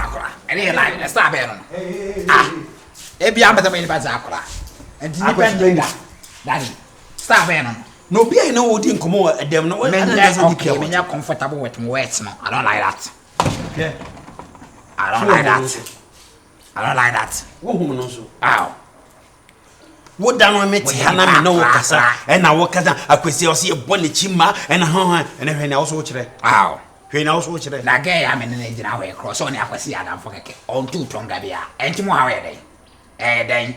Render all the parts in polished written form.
akora. Any line, a star baron. Ah, Ebi ambata me ba zakora. Enti ni ben Daddy, star baron. No be I know what in come them no. Okay, when you're comfortable with words, no. I don't like that. Yeah. I don't like that. I don't like that. Wo hu no so. Ow. Wo dan no meti hana me no kasa. E na wo kasa akwesi o se e bone chima e na han e na hwe na wo so kire. Ow. Hwe na wo so kire. Na ge ya me ne gina we cross on akwesi adam fo keke. On tu tonga bia. Enti mo ha we den. Den.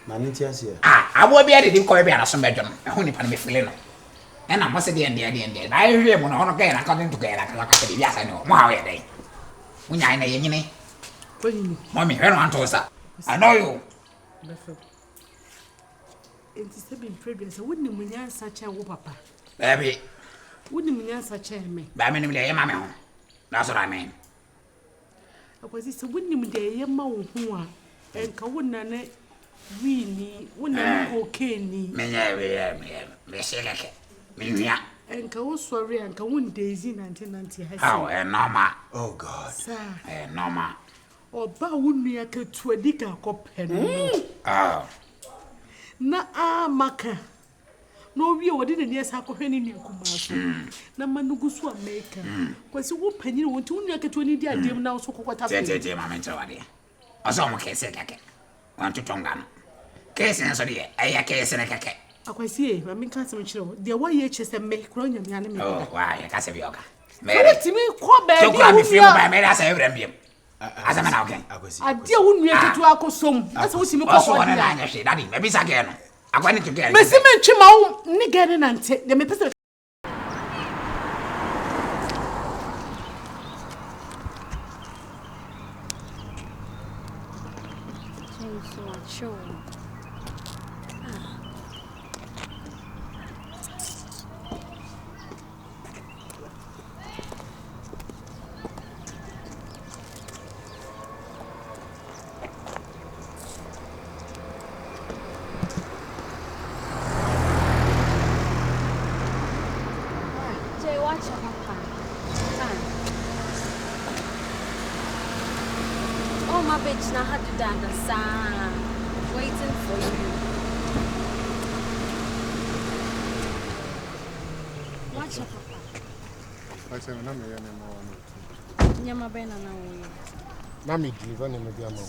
Na nti ase. Abo bia de ko bia na so medwo no. E ho nipa na me file no. E na mo se de de. Na hwe mo no hono ge na ka den to ge na ka ka bia sa no. Mo ha we den. Munya na ye nyine. Mommy, where want to sir? I know you. It is been previous. Wouldn't you mean such a papa? Baby. Wouldn't you mean such a me? By many day, mamma. That's what I mean. I was this wouldn't you day, your mouth, and Kawuna really wouldn't okay me. Me say like me. And Kaw sorry and Kawun Daisy 1990. How a normal. Oh God. Sir. A normal. Or Bawunia to a dicker copen. Oh. Na maka. No, we didn't yes, how can you come? Na Manugusu maker. Was you penny want to make 20 days now so what I say, Mamma. I saw my case. Want to tongue. Case and so dear, I case and a cake. I can see, I mean, can't show. Dear, why you just make crony and enemy? Oh, why, I can't say yoga. Mary, to me, quite bad. Don't grab me feel by me as I remember. As a man, okay. I dear wouldn't react to our some. That's what you also want to say, Daddy. Maybe again. I wanted to get Messi Chimo, Nigger and take the Mepis. Sure. Oh, my bitch, now how to dance, waiting for you. Watch your papa. I said, I'm not going Yama Bena now. Mammy, give any of your mom.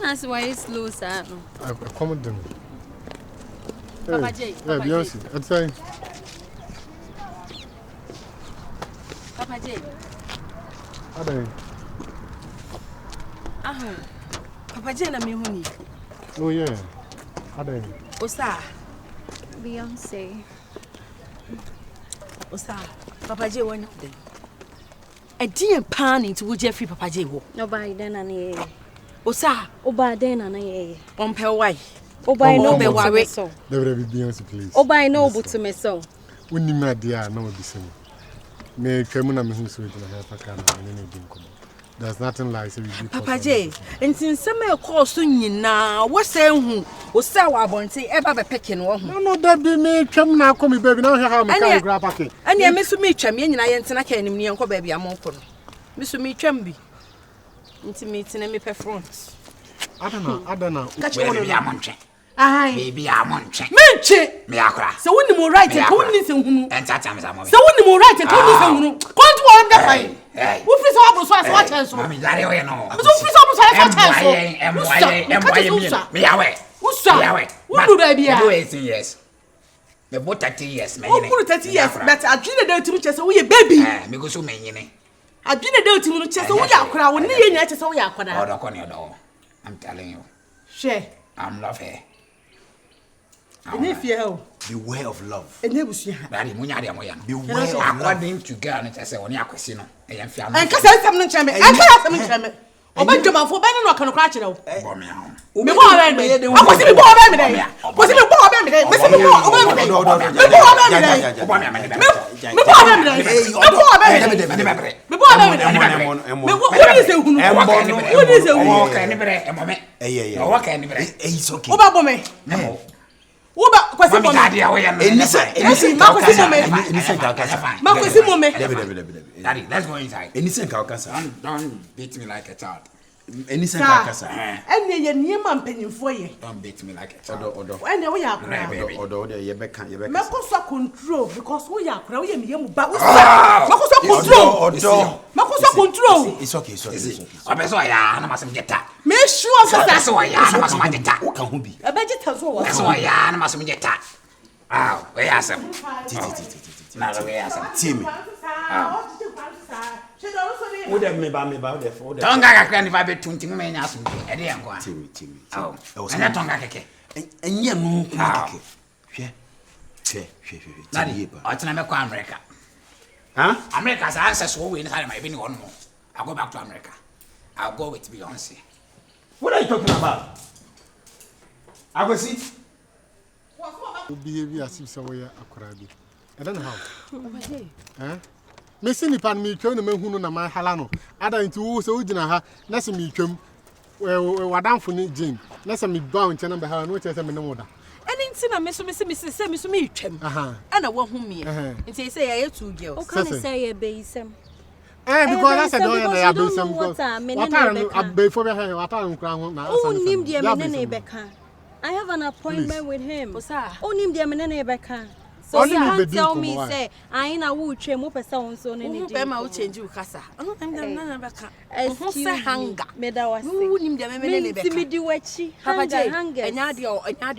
That's why it's slow, sir. I come them. Papa J. Beyonce, I'd say. Papa J. Ada. Papa J na me huni. Oh yeah. Ada. Osa. Beyonce. Osa. Papa J one day. A dear pan into would Jeffrey Papa J wo. No by then and Osa. Oba then and on per why. Oba no be worry so. There will be Beyonce, please. Oba no but to me so. When you mad dear, no be same. Me Kemuna me so to have a camera and anything come. There's nothing like Papa J. And since some call soon now, what's saying who was sour bonty ever be picking one? No, that be me come now, come baby. Now how me grab packet. And you miss me champion and I ain't can me uncle baby. I'm on. Miss me chambi. Intimate and me front. I don't know. Catch one of your munching. Aye, baby, I'm munching. Menche! Me akra. So when you right and don't listen who. And that time is a moment. So when you right and don't listen who. Come to one day. Hey, who feels up so as watch? Mommy, that you know. Who feels up so as watch? Me away. Who's away? Who do they be? Do 18 years. Me bought 30 years, man. Who 30 years? But I dreamed that to me just so we baby. Me go so many. I dreamed that to me just so we are crowd. When you need to so we are crowd. Order on your door. I'm telling you. Share. I'm love her. And if you beware of love. And never see Daddy, Munya, beware of love. According to girl, and I say, on your question, I am feeling. And because I have some chame. I can't have some chame. Oh, but Jama for Benno can crash it out. Me born I was it born me there. Was it born me there? Was it Uba kwasi mo. Daddy, let's go inside. Don't beat me like a child. Anything kasa. Enne ye niema mpanyimfo ye. Don't beat me like a child. Odo. Enne wo ya akra. Odo ye beka. Makoso control because wo ya akra wo ye meyemu ba. Makoso control. Odo. Makoso control. It's okay. Obeso ya na masem jeta. Me sure for that. Obeso ya na masem jeta. Wo kan ho bi. Abejita so wo. Obeso ya na masem jeta. Ah, we asem. Ti. Na we asem. Team. Wo dem me ba wo dem. Tonga kakra ni va be tunti mu me nya asem. E de enko a. Team. Oh. Anya tonga keke. Enye no keke. Hwe. Daddy, o tina me ko America. Huh? America's ancestors will win inside my being one more. I'll go back to America. I'll go with Beyonce. What are you talking about? I go see. Behave as if somewhere akorabi. I don't know how. Me see nipa me twem na mahunu na man hala no. Ada nti wo se ugina ha na se me twem. Wadanfo ni Jane. Na se me ba nche na be ha no che se me ne woda. Eni nti na me so me twem. Ana wo hu me. Nti say ya two girls. O kan say ya beisem. Because that's a door na ya beisem because. What are before be ha what are nkra ho na. Oh nim dia me ne beka. I have an appointment with him. Oh nim dia me ne beka. So you can't tell me say I na wo twem mo pesa won so ne ne. Be ma wo change u kasa. Ono na beka. Excuse hanga. Me da wase. Wo nim dia me ne beka. Me di wachi. Hanga. Enya de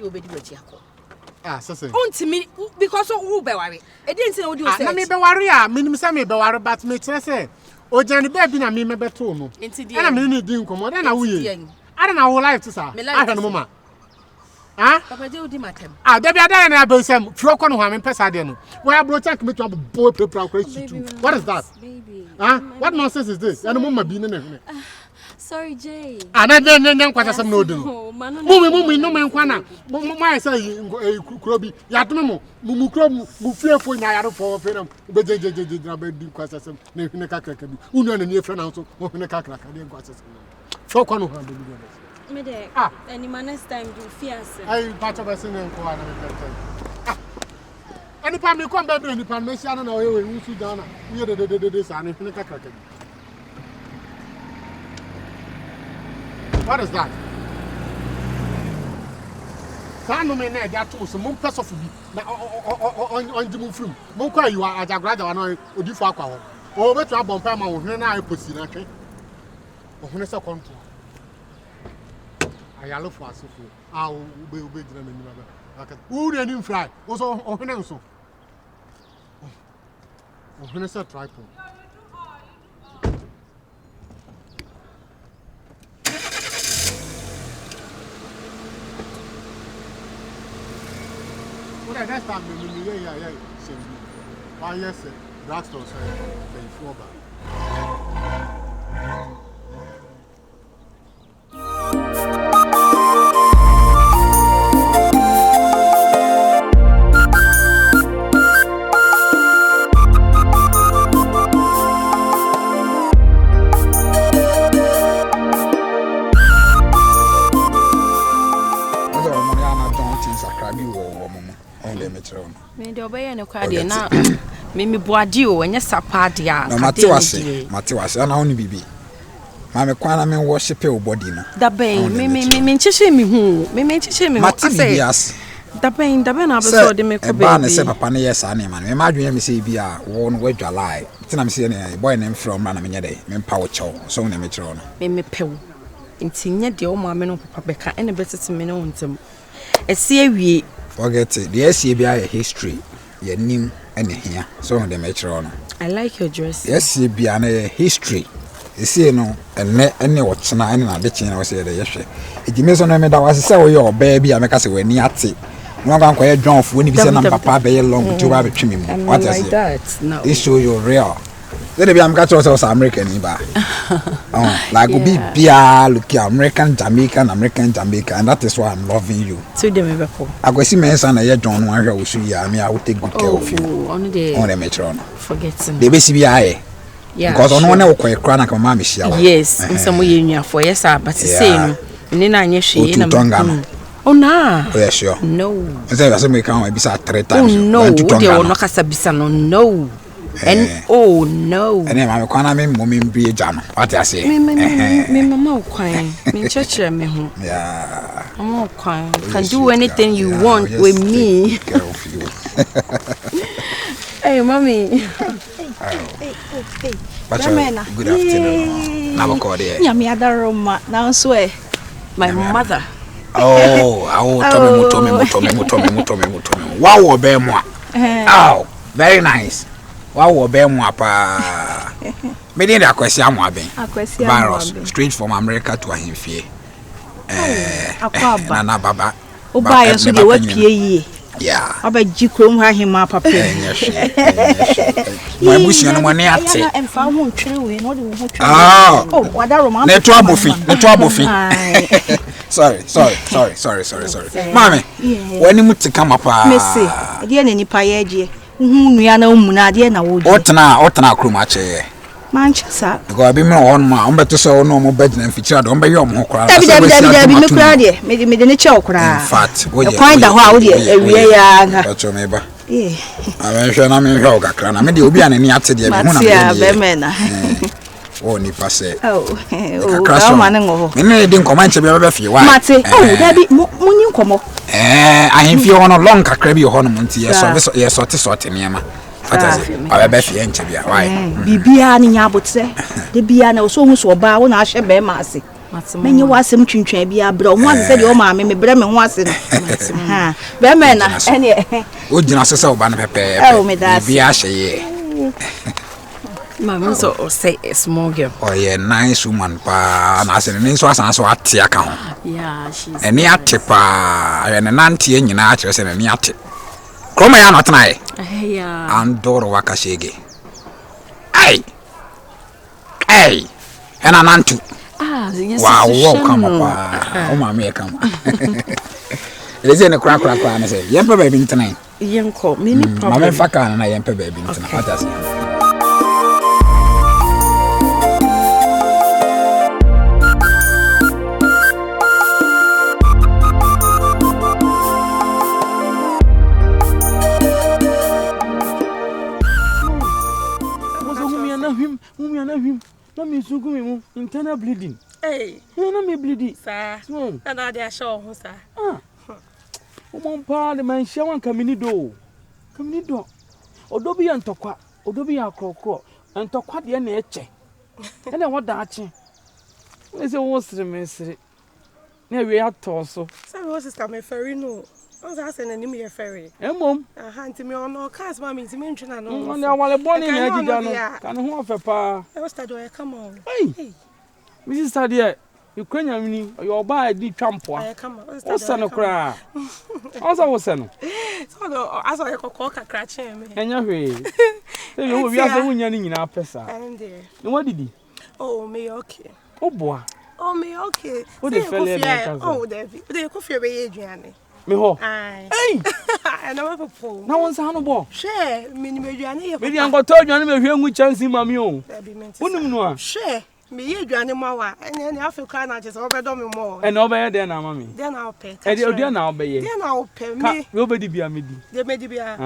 obedi wachi akọ. Sese. Ontimi because who be worry. E dey nti na wo di o say. Na me be worry a minim say me be worry but me kire say ojani be bi na me beto no. Na me ni di nkomo na wo ye. Ada na wo life to sa. Ahwe no mama. Papa je odi matem. Debi ada na abesem fro ko no ha me pesa de no. We abro check me to boy paper crazy too. What is that? Baby. What nonsense is this? And mama bi ne. Sorry Jay. Na den kwata sem no do. Mummy no men kwana. My say kuro bi. Ya to me mu kuro mu fiefo nya yaro for freedom. Be je na be di kwata sem. Na hwene kakra ka bi. Unu na nie frɛ na so hwene kakra ka de kwata sem. Fro ko no ha be bi. Me de. Any man next time do fiance. Ai patch of person en ko ana me tell. Any pa me come be any pa me sia na o ye we nsu down na. We de sa na hwene kakra ka bi. What is that? Sanu me na dia to so mum pesa fu bi na on jimu frum mum kwa you ajagraja wa na odifo akwa ho o betu abompa ma wo hwene na aposi na twe o hwene se control ayalo fo asofo ube jira na nyima ba aka uri ani fry o so o hwene nso o hwene se tripod. Next time, yeah. Why yes, drugstore before back. Me de obeye ne kwa de na me boade o enye sapade a no mate wase ana woni bibi ma me kwana me worship your body no da ben me nchehye me hu me nchehye me mate bibi as da ben na beso de me ko be ba na se papa ne yes ana ma me ma adwene me se bi a wo no wadwalai tina me se ne boy ne from na me nye de me mpa wo chew so ne me kire no me pew ntinye de o ma me no papa beka ene betete me no ntem esi awie forget it. The SCBI history, your name and here. So on the metro. I like your dress. Yes, SCBI history. You see, no, and any what's not any of the channel was here. Yes, it means on me that was so your baby. I make us when near it. No one quite drunk when you send papa be long to have a trim. What is that? No, this show you real. Let me am catch us American iba. Like be bia look American Jamaican, and that is why I'm loving you. To them before. I go see Mansa na ye John one we should ya me I will take good care of you. On the metro. Forgetting. The base be aye. Yeah. Because on one e ko kra na ka mama shia. Yes, some we nua for yes but say no. Ni na anye hwe na. Oh, nah. Oh, yeah, sure. No. I say, I can maybe 3 times. Oh, no. They will not have no. And oh no. And then I'm going to make me jam. What I say? Me mama crying. Me church me home. Yeah. I'm crying. Can do anything you want with me. Hey, mommy. Good afternoon. Now call there. My mother. Oh, Tommy. Wow, Bemo. Oh, very nice. Wow, Bemo, pa. Me didn't question virus straight from America to Ahimfie. Nana Baba. Oba so de wa pie yeah. Aba jikrom ha hima papa. My bush no money ate. Emfa ho ntwere we no de ho twere. Oh, wada Roma. Na trouble fi. Sorry. Mama, when you to come up me say, de na nipa ye agye. Hu nua na umu na de na wo. Otna krumache. Manchester. Because I be me on ma, on better so no more bed than feature. Don't be your mo kra. Dabi me kra de. Me de ne che okra. In fact, we find the how de ewie ya. But you meba. I mention na me hwa kakra na me de obi anani ate de me hu na me. Matia be me na. Oh ni passe. Oh, ma ne ngo. Me ne de nkoma nche be fie wa. Mate, oh, dabi munyi nkomo. Ahemfie ho no long kakra bi ho no monti ye sorte niam. I bet you ain't why. Bibia ni nyabote. De bia na so hu so oba wo na ahye be ma ase. Menye wasem twintwan bia bra ho ase se de o ma me bre me ho ase no. Ha. Be me na ene. O jina so se oba na pepe. Bibia ahye ye. Mama so say a small girl. Oh yeah, nice woman pa na ase ne so asan so ate aka ho. Yeah, she's. Eni ate pa, ene nante nyina a kire se ne ate. Kroma ya not na e. Yeah. Andoro wakashege. Hey. And an antu. Yes. Wow, welcome up. Oh my me come. It is in a crack and say, Yempa baby tonight. Yanko, mini problem. Mamma Faka and I yempa baby tonight. Let me so go internal bleeding. Hey, no me bleeding. sir. And I dey show who sir. Pa the man share one kamini do. Odobi antokwa, odobi akrokro. Antokwa de na eche. E na woda ache. We say wo sire me sire. Na we ato so. Sir, what is coming ferry no. I was saying na me ferry. Mom. Auntie me on no cars ma me ntimi ntwena no. Na wale boni na ajiga no. Kan ho afepa. I was study come on. Hey. Mrs. Stadia, you cranya mini, your buy di champo. Come on. What's no cry? Also was no. So as I call kakra che me. Enya hwe. Say you we asa wunya ni nyina pesa. And there. No what did he? Oh, me okay. Oh boy. Oh, me okay. What the fella? Oh, the coffee be aduane. Me ho. Aye. Hey. I never propose. Na won sa no bo. Share, me ni aduane ye. Me di anko to aduane me hwe ngu chance mami o. Wonum no a. Share. Me ye aduane ma wa. Ene Africa na just obedo me mo. E na obe there na mami. There na ope. E di odia na obe ye. There na ope me. We obedi bia me di. There me di bia.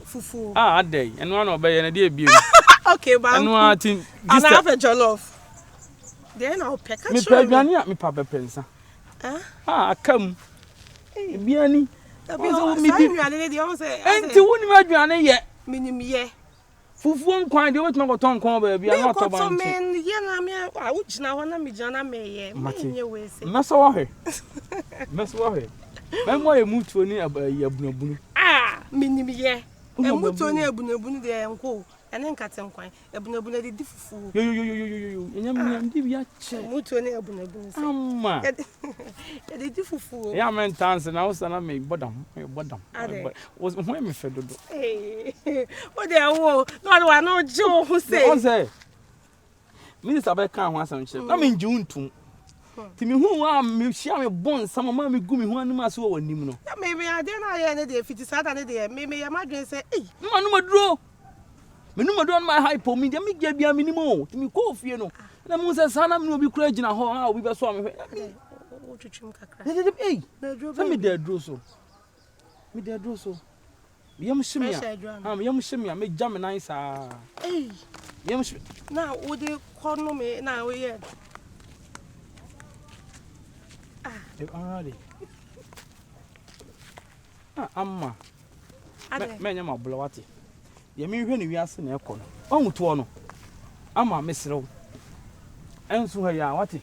Fufu. Adey. Eno na obe ye na di ebie. Okay, ba. Eno atin. And I have a jollof. There na ope. Me pa aduane a me pa be pensa. Akam. Biani. So me di aduane dey o say. Enti woni ma aduane ye. Minim ye. Fufu nkwan de wetin go ton kon ba bia na to ban. So men ye na me a wo gina ho na me gina me ye. Me we say. Meso wo hwe. Memo ye mutuo ni abunabunu. Minim ye. Mutuo ni abunabunu de enko. Ene nkate nkwan. Abunabunu de di fufu. Yo. Enyam di bia che. Mutuo ni abunabunu say. Amma. E de di fufu. Ya men tanse na wo sana me bodam. Was ho me fe dodo. O de wo. No wa no jo ho say. O say. Minister be kan ho asam che. Na me nji untum. Ti me hu wa me hia me bon sama ma me gu me hu anima so wa nim no. Ya me ade na ye ne de fiti sada ne de me ya madwen say no maduro. Me no maduro my hypo me de me gya bia me nim o. Ti me ko fie no. Na mu se sana me no bi kura gina ho obi be so me hwe. Uchuchum kakra. Hey, let me there do so. Me there do so. Yam shimmy. Yam shimmy, make jam nice. Hey, yam now would you call me now? Yeah. Already. Amma. Menya ma blowati. Ye me hwe ne wiase na ekọ no. Onwuto no. Ama mesrew. Enso ha ya wate.